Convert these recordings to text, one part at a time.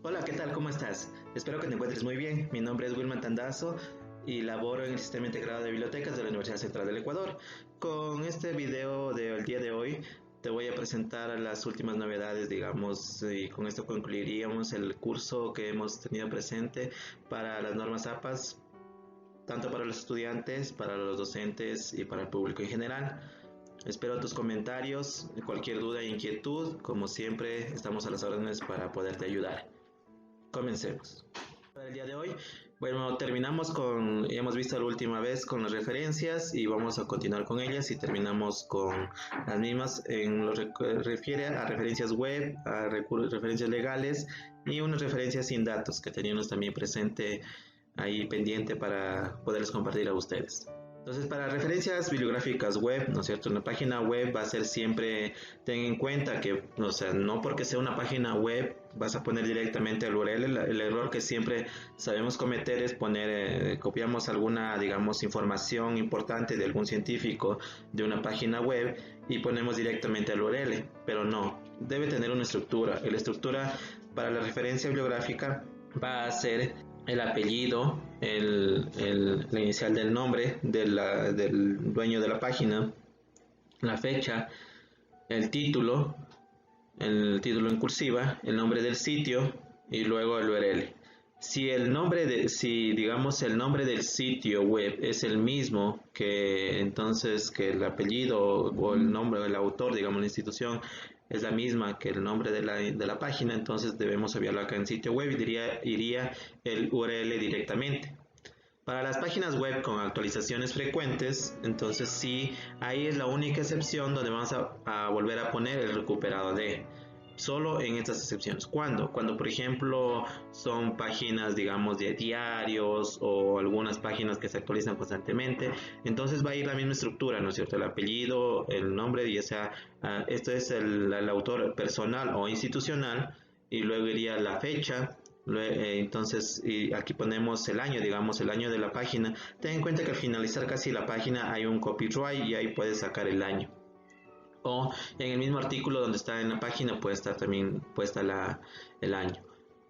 Hola, ¿qué tal? ¿Cómo estás? Espero que te encuentres muy bien. Mi nombre es Wilman Tandazo y laboro en el Sistema Integrado de Bibliotecas de la Universidad Central del Ecuador. Con este video del día de hoy te voy a presentar las últimas novedades, digamos, y con esto concluiríamos el curso que hemos tenido presente para las normas APAS, tanto para los estudiantes, para los docentes y para el público en general. Espero tus comentarios, cualquier duda e inquietud, como siempre estamos a las órdenes para poderte ayudar. Comencemos. Para el día de hoy, bueno, terminamos con, hemos visto la última vez con las referencias y vamos a continuar con ellas y terminamos con las mismas en lo que refiere a referencias web, a referencias legales y unas referencias sin datos que teníamos también presente ahí pendiente para poderles compartir a ustedes. Entonces, para referencias bibliográficas web, ¿no es cierto? Una página web va a ser siempre, ten en cuenta que, o sea, no porque sea una página web vas a poner directamente el URL. El error que siempre sabemos cometer es poner, copiamos alguna, digamos, información importante de algún científico de una página web y ponemos directamente el URL, pero no, debe tener una estructura. La estructura para la referencia bibliográfica va a ser el apellido, la inicial del nombre del dueño de la página, la fecha, el título en cursiva, el nombre del sitio y luego el URL. Si digamos el nombre del sitio web es el mismo que entonces que el apellido o el nombre del autor, digamos la institución es la misma que el nombre de la página, entonces debemos obviarlo acá en sitio web y iría el URL directamente. Para las páginas web con actualizaciones frecuentes, entonces sí, ahí es la única excepción donde vamos a volver a poner el recuperado de. Solo en estas excepciones. ¿Cuándo? Cuando, por ejemplo, son páginas, digamos, de diarios o algunas páginas que se actualizan constantemente. Entonces va a ir la misma estructura, ¿no es cierto? El apellido, el nombre, ya sea, esto es el autor personal o institucional, y luego iría la fecha. Entonces, y aquí ponemos el año, digamos, el año de la página. Ten en cuenta que al finalizar casi la página hay un copyright y ahí puedes sacar el año. O en el mismo artículo donde está en la página puede estar también puesta el año.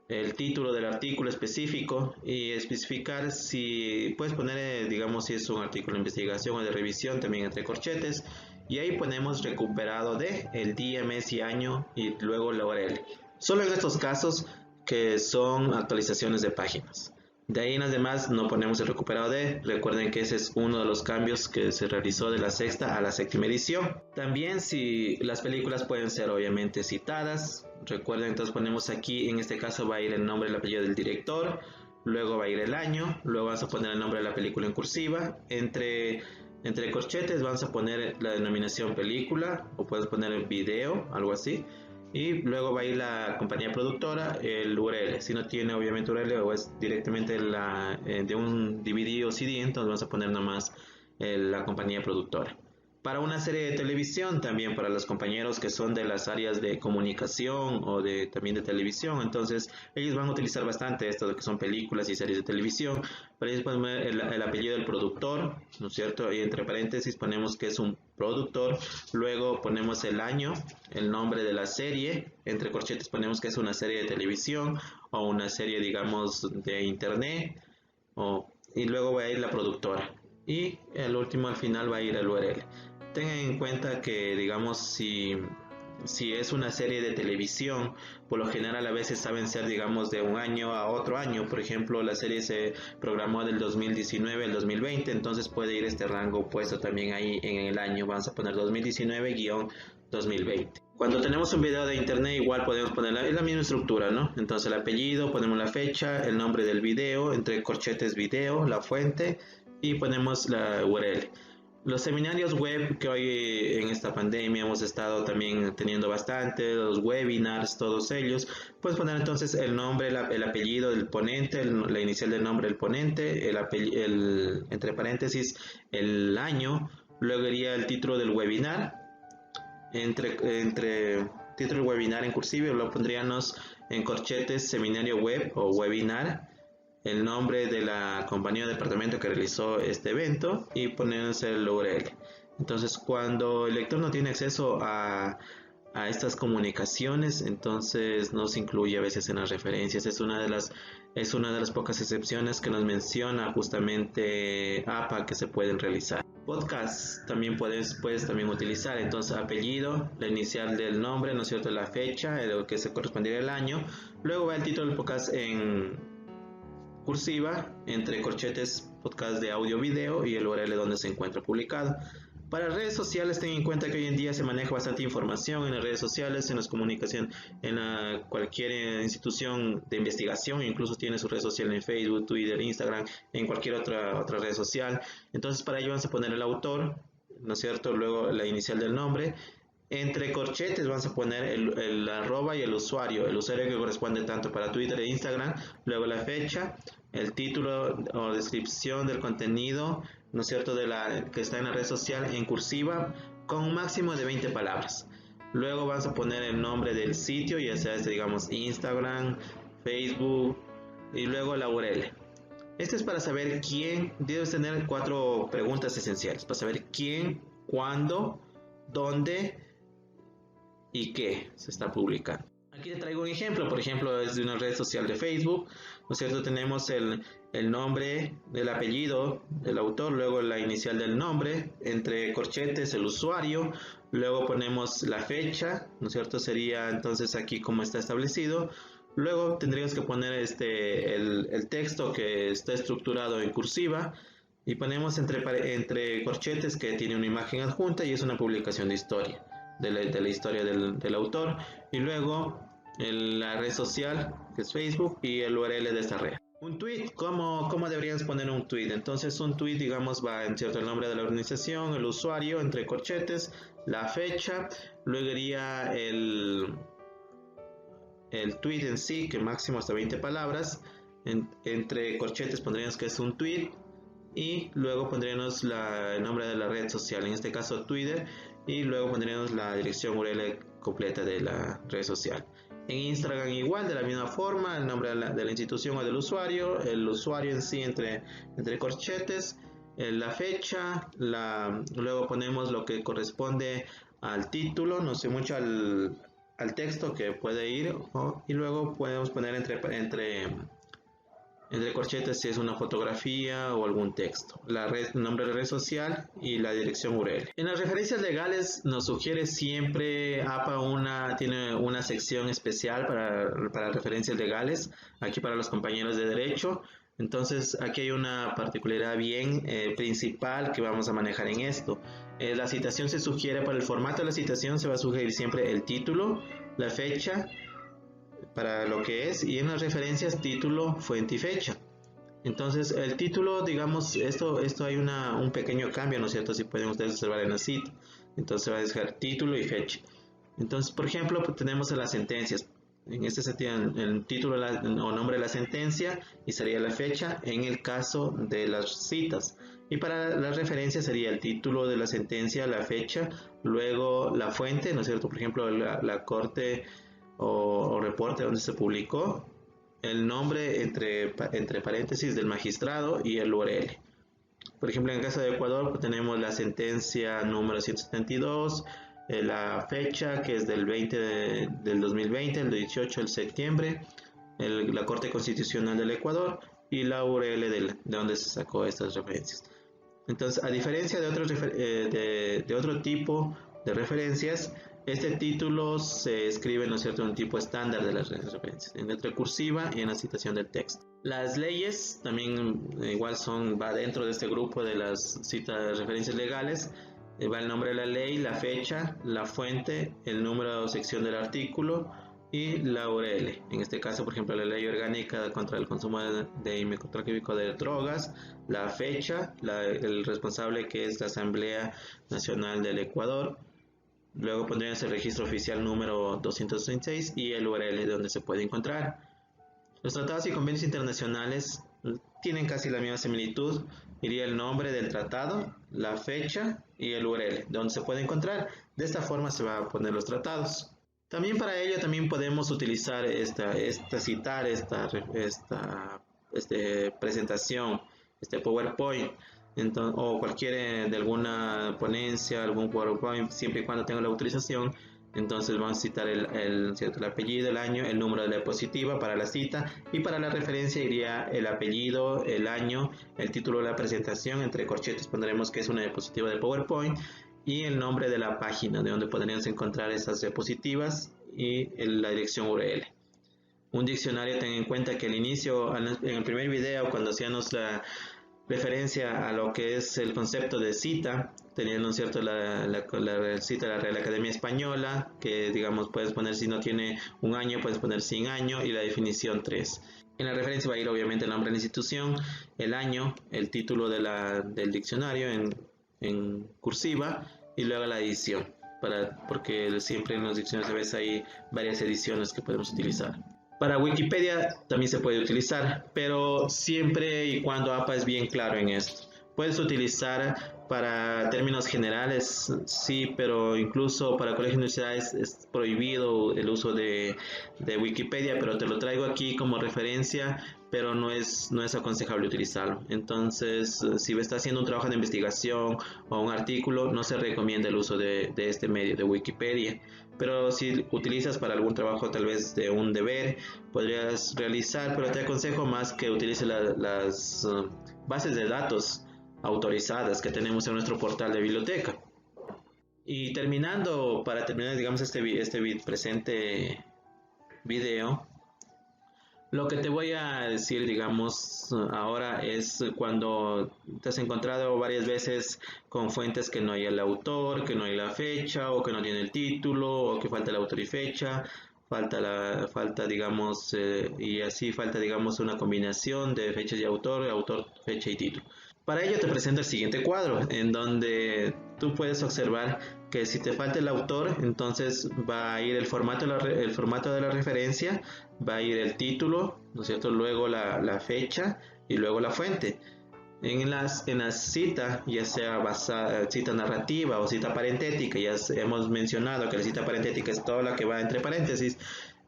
El título del artículo específico y especificar si puedes poner, digamos, si es un artículo de investigación o de revisión, también entre corchetes. Y ahí ponemos recuperado de el día, mes y año y luego la URL. Solo en estos casos que son actualizaciones de páginas. De ahí en las demás no ponemos el recuperado de. Recuerden que ese es uno de los cambios que se realizó de la sexta a la séptima edición. También si las películas pueden ser obviamente citadas. Recuerden, entonces ponemos aquí, en este caso va a ir el nombre y el apellido del director. Luego va a ir el año. Luego vamos a poner el nombre de la película en cursiva. Entre corchetes vamos a poner la denominación película. O puedes poner el video, algo así. Y luego va a ir la compañía productora, el URL. Si no tiene obviamente URL o es directamente de un DVD o CD, entonces vamos a poner nomás la compañía productora. Para una serie de televisión, también para los compañeros que son de las áreas de comunicación o también de televisión, entonces ellos van a utilizar bastante esto de que son películas y series de televisión. Para ellos ponemos el apellido del productor, ¿no es cierto? Y entre paréntesis ponemos que es un productor, luego ponemos el año, el nombre de la serie, entre corchetes ponemos que es una serie de televisión o una serie, digamos, de internet, y luego va a ir la productora. Y el último al final va a ir el URL. Tengan en cuenta que, digamos, si es una serie de televisión, por lo general a veces saben ser, digamos, de un año a otro año. Por ejemplo, la serie se programó del 2019 al 2020, entonces puede ir este rango puesto también ahí en el año. Vamos a poner 2019-2020. Cuando tenemos un video de internet, igual podemos poner la misma estructura, ¿no? Entonces el apellido, ponemos la fecha, el nombre del video, entre corchetes video, la fuente, y ponemos la URL. Los seminarios web que hoy en esta pandemia hemos estado también teniendo bastante, los webinars, todos ellos, puedes poner entonces el nombre, el apellido del ponente, la inicial del nombre del ponente, entre paréntesis el año, luego iría el título del webinar, entre título del webinar en cursiva lo pondríamos en corchetes seminario web o webinar, el nombre de la compañía o departamento que realizó este evento y ponerse el URL. Entonces, cuando el lector no tiene acceso a a estas comunicaciones, entonces no se incluye a veces en las referencias. Es una de las pocas excepciones que nos menciona justamente APA que se pueden realizar. Podcast también puedes también utilizar, entonces apellido, la inicial del nombre, ¿no es cierto?, la fecha, lo que se correspondería al año, luego va el título del podcast en cursiva, entre corchetes, podcast de audio video y el URL donde se encuentra publicado. Para redes sociales, ten en cuenta que hoy en día se maneja bastante información en las redes sociales, en las comunicaciones, en cualquier institución de investigación, incluso tiene su red social en Facebook, Twitter, Instagram, en cualquier otra red social. Entonces, para ello vamos a poner el autor, ¿no es cierto?, luego la inicial del nombre. Entre corchetes vamos a poner el arroba y el usuario que corresponde tanto para Twitter e Instagram, luego la fecha, el título o descripción del contenido, ¿no es cierto?, que está en la red social en cursiva con un máximo de 20 palabras. Luego vamos a poner el nombre del sitio, ya sea digamos Instagram, Facebook, y luego la URL. Esto es para saber quién. Debes tener 4 preguntas esenciales para saber quién, cuándo, dónde y qué se está publicando. Aquí te traigo un ejemplo, por ejemplo, es de una red social de Facebook, ¿no es cierto? Tenemos el nombre, el apellido del autor, luego la inicial del nombre, entre corchetes el usuario, luego ponemos la fecha, ¿no es cierto? Sería entonces aquí como está establecido. Luego tendríamos que poner el texto que está estructurado en cursiva y ponemos entre corchetes que tiene una imagen adjunta y es una publicación de historia. De la historia del autor, y luego la red social que es Facebook y el URL de esta red. Un tweet, ¿cómo deberíamos poner un tweet? Entonces un tweet, digamos, va en cierto el nombre de la organización, el usuario, entre corchetes, la fecha, luego iría el tweet en sí, que máximo hasta 20 palabras, entre corchetes pondríamos que es un tweet, y luego pondríamos el nombre de la red social, en este caso Twitter, y luego pondríamos la dirección URL completa de la red social. En Instagram igual, de la misma forma, el nombre de la institución o del usuario, el usuario en sí entre corchetes, la fecha, luego ponemos lo que corresponde al título, no sé mucho al texto que puede ir, y luego podemos poner entre corchetes si es una fotografía o algún texto, el nombre de la red social y la dirección URL. En las referencias legales nos sugiere siempre APA tiene una sección especial para referencias legales, aquí para los compañeros de derecho. Entonces aquí hay una particularidad bien principal que vamos a manejar en esto. La citación se sugiere, para el formato de la citación se va a sugerir siempre el título, la fecha, para lo que es, y en las referencias título, fuente y fecha. Entonces el título, digamos, esto hay un pequeño cambio, ¿no es cierto? Si pueden ustedes observar en la cita, entonces va a dejar título y fecha. Entonces, por ejemplo, pues tenemos las sentencias. En este sentido, el título o nombre de la sentencia y sería la fecha en el caso de las citas. Y para las referencias sería el título de la sentencia, la fecha, luego la fuente, ¿no es cierto? Por ejemplo, la corte o reporte donde se publicó, el nombre entre paréntesis del magistrado y el URL. Por ejemplo, en el caso de Ecuador, pues tenemos la sentencia número 172, la fecha que es del 20 del 2020, el 18 de septiembre, la Corte Constitucional del Ecuador y la URL de donde se sacó estas referencias. Entonces, a diferencia de otro tipo de referencias, este título se escribe, ¿no es cierto?, en un tipo estándar de las referencias, en letra cursiva y en la citación del texto. Las leyes también igual va dentro de este grupo de las citas referencias legales. Va el nombre de la ley, la fecha, la fuente, el número o sección del artículo y la URL. En este caso, por ejemplo, la ley orgánica contra el consumo de microtráfico de drogas, la fecha, el responsable que es la Asamblea Nacional del Ecuador. Luego pondríamos el registro oficial número 236 y el URL de donde se puede encontrar. Los tratados y convenios internacionales tienen casi la misma similitud. Iría el nombre del tratado, la fecha y el URL, donde se puede encontrar. De esta forma se van a poner los tratados. También para ello podemos utilizar esta presentación, este PowerPoint, o cualquier de alguna ponencia, algún PowerPoint, siempre y cuando tenga la autorización Entonces vamos a citar el apellido, el año, el número de la diapositiva para la cita, y para la referencia iría el apellido, el año, el título de la presentación, entre corchetes pondremos que es una diapositiva de PowerPoint, y el nombre de la página de donde podríamos encontrar esas diapositivas y la dirección URL. Un diccionario, ten en cuenta que al inicio, en el primer video, cuando hacíamos la referencia a lo que es el concepto de cita, teniendo, ¿cierto?, la cita de la Real Academia Española, que digamos puedes poner, si no tiene un año, puedes poner sin año, y la definición 3. En la referencia va a ir obviamente el nombre de la institución, el año, el título del diccionario en cursiva, y luego la edición, porque siempre en los diccionarios a veces hay varias ediciones que podemos utilizar. Para Wikipedia también se puede utilizar, pero siempre y cuando APA es bien claro en esto. Puedes utilizar para términos generales, sí, pero incluso para colegios y universidades es prohibido el uso de Wikipedia, pero te lo traigo aquí como referencia, pero no es aconsejable utilizarlo. Entonces, si estás haciendo un trabajo de investigación o un artículo, no se recomienda el uso de este medio de Wikipedia. Pero si utilizas para algún trabajo, tal vez de un deber, podrías realizar, pero te aconsejo más que utilices las bases de datos autorizadas que tenemos en nuestro portal de biblioteca. Y para terminar, digamos, este presente video, lo que te voy a decir, digamos, ahora es cuando te has encontrado varias veces con fuentes que no hay el autor, que no hay la fecha, o que no tiene el título, o que falta el autor y fecha, digamos, y así falta, digamos, una combinación de fechas y autor, fecha y título. Para ello te presento el siguiente cuadro, en donde tú puedes observar que si te falta el autor, entonces va a ir el formato de la referencia, va a ir el título, ¿no es cierto?, luego la fecha y luego la fuente. En la cita, ya sea cita narrativa o cita parentética, ya hemos mencionado que la cita parentética es toda la que va entre paréntesis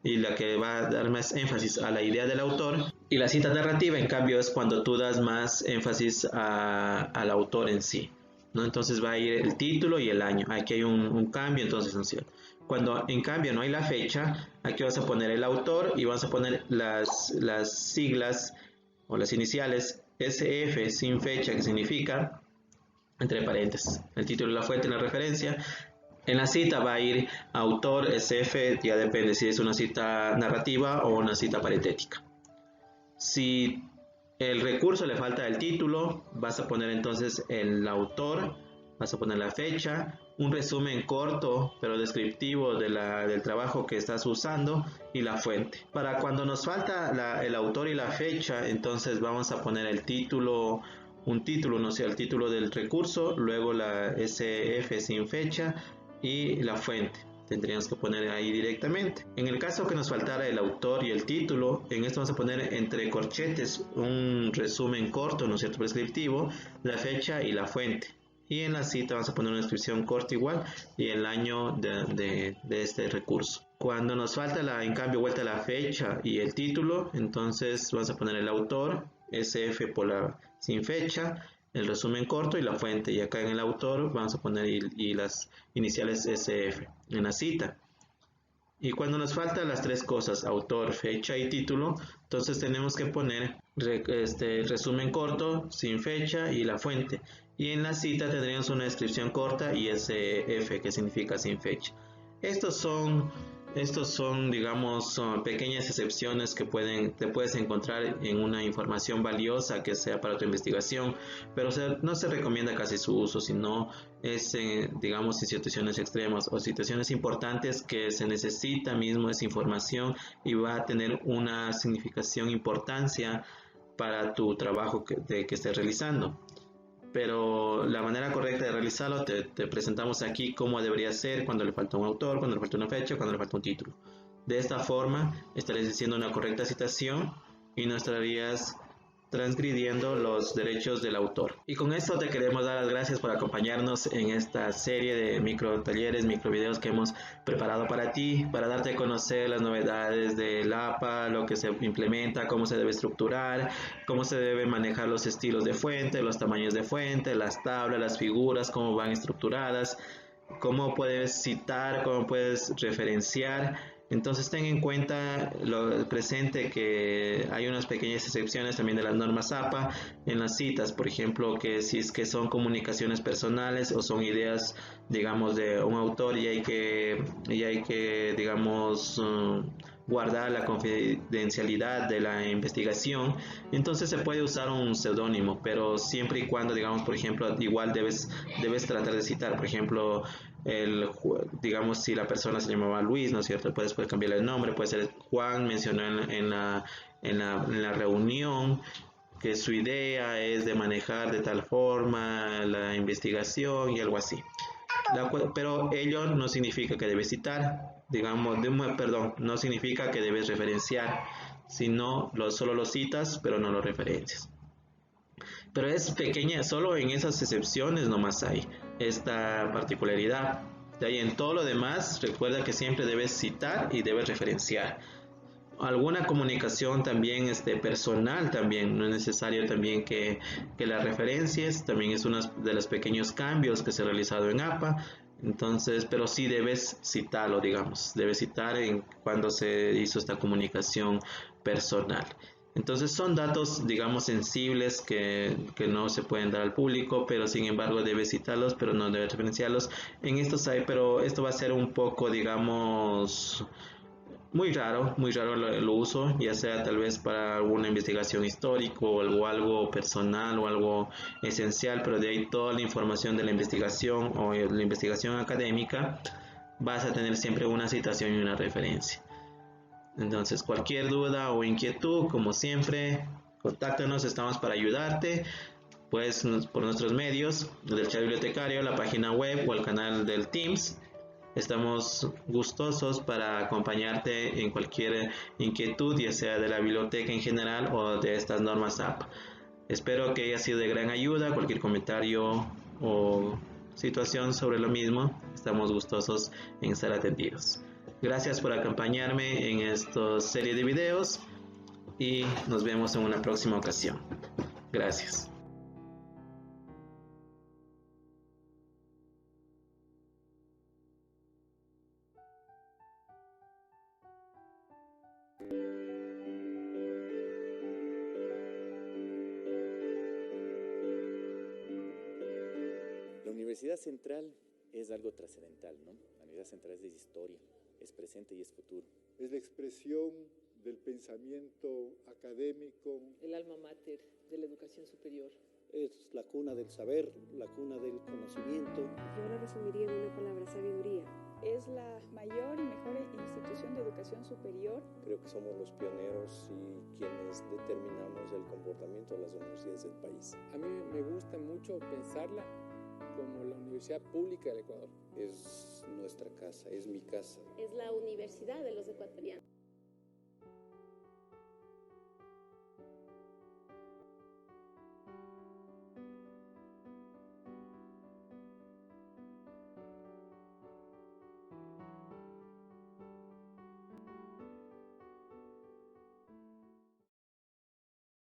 y la que va a dar más énfasis a la idea del autor, y la cita narrativa, en cambio, es cuando tú das más énfasis al autor en sí, ¿no? Entonces va a ir el título y el año. Aquí hay un cambio, entonces, ¿no es cierto? Cuando en cambio no hay la fecha, aquí vas a poner el autor y vas a poner las siglas o las iniciales SF sin fecha, que significa entre paréntesis el título y la fuente en la referencia. En la cita va a ir autor SF, ya depende si es una cita narrativa o una cita parentética. Si el recurso le falta el título, vas a poner entonces el autor, vas a poner la fecha, un resumen corto pero descriptivo del trabajo que estás usando y la fuente. Para cuando nos falta el autor y la fecha, entonces vamos a poner el título, un título, no sé, el título del recurso, luego la SF sin fecha y la fuente. Tendríamos que poner ahí directamente. En el caso que nos faltara el autor y el título, en esto vamos a poner entre corchetes un resumen corto, ¿no es cierto?, prescriptivo, la fecha y la fuente. Y en la cita vamos a poner una descripción corta igual y el año de este recurso. Cuando nos falta en cambio vuelta la fecha y el título, entonces vamos a poner el autor, SF sin fecha, el resumen corto y la fuente, y acá en el autor vamos a poner y las iniciales SF en la cita. Y cuando nos faltan las tres cosas, autor, fecha y título, entonces tenemos que poner resumen corto, sin fecha y la fuente. Y en la cita tendríamos una descripción corta y SF, que significa sin fecha. Estos son, digamos, pequeñas excepciones que te puedes encontrar en una información valiosa que sea para tu investigación, pero no se recomienda casi su uso, sino es, digamos, en situaciones extremas o situaciones importantes que se necesita mismo esa información y va a tener una significación, importancia para tu trabajo que estés realizando. Pero la manera correcta de realizarlo te presentamos aquí cómo debería ser cuando le falta un autor, cuando le falta una fecha, cuando le falta un título. De esta forma estarías haciendo una correcta citación y no estarías transgrediendo los derechos del autor. Y con esto te queremos dar las gracias por acompañarnos en esta serie de micro talleres, micro videos que hemos preparado para ti, para darte a conocer las novedades del APA, lo que se implementa, cómo se debe estructurar, cómo se deben manejar los estilos de fuente, los tamaños de fuente, las tablas, las figuras, cómo van estructuradas. cómo puedes citar, cómo puedes referenciar. Entonces ten en cuenta lo presente que hay unas pequeñas excepciones también de las normas APA en las citas, por ejemplo, que si es que son comunicaciones personales o son ideas, digamos, de un autor y hay que digamos, guardar la confidencialidad de la investigación, entonces se puede usar un seudónimo, pero siempre y cuando, digamos, por ejemplo, igual debes tratar de citar, por ejemplo, digamos, si la persona se llamaba Luis, ¿no es cierto? Puedes cambiarle el nombre, puede ser Juan, mencionó en la reunión que su idea es de manejar de tal forma la investigación y algo así. Pero ello no significa que debes citar, digamos, perdón, no significa que debes referenciar, sino solo lo citas, pero no lo referencias. Pero es pequeña, solo en esas excepciones nomás hay esta particularidad. De ahí en todo lo demás, recuerda que siempre debes citar y debes referenciar. Alguna comunicación también personal también, no es necesario también que la referencias, también es uno de los pequeños cambios que se ha realizado en APA, entonces, pero sí debes citarlo, digamos, debes citar en cuando se hizo esta comunicación personal. Entonces son datos, digamos, sensibles que no se pueden dar al público, pero sin embargo debes citarlos, pero no debes referenciarlos. En estos hay, pero esto va a ser un poco, digamos, muy raro lo uso, ya sea tal vez para alguna investigación histórica o algo personal o algo esencial, pero de ahí toda la información de la investigación o la investigación académica vas a tener siempre una citación y una referencia. Entonces, cualquier duda o inquietud, como siempre, contáctanos, estamos para ayudarte. Pues por nuestros medios, del chat bibliotecario, la página web o el canal del Teams. Estamos gustosos para acompañarte en cualquier inquietud, ya sea de la biblioteca en general o de estas normas APA. Espero que haya sido de gran ayuda. Cualquier comentario o situación sobre lo mismo, estamos gustosos en estar atendidos. Gracias por acompañarme en esta serie de videos y nos vemos en una próxima ocasión. Gracias. La Universidad Central es algo trascendental, ¿no? La Universidad Central es historia, es presente y es futuro. Es la expresión del pensamiento académico. El alma mater de la educación superior. Es la cuna del saber, la cuna del conocimiento. Yo lo resumiría en una palabra: sabiduría. Es la mayor y mejor institución de educación superior. Creo que somos los pioneros y quienes determinamos el comportamiento de las universidades del país. A mí me gusta mucho pensarla como la Universidad Pública del Ecuador. Es nuestra casa, es mi casa. Es la universidad de los ecuatorianos.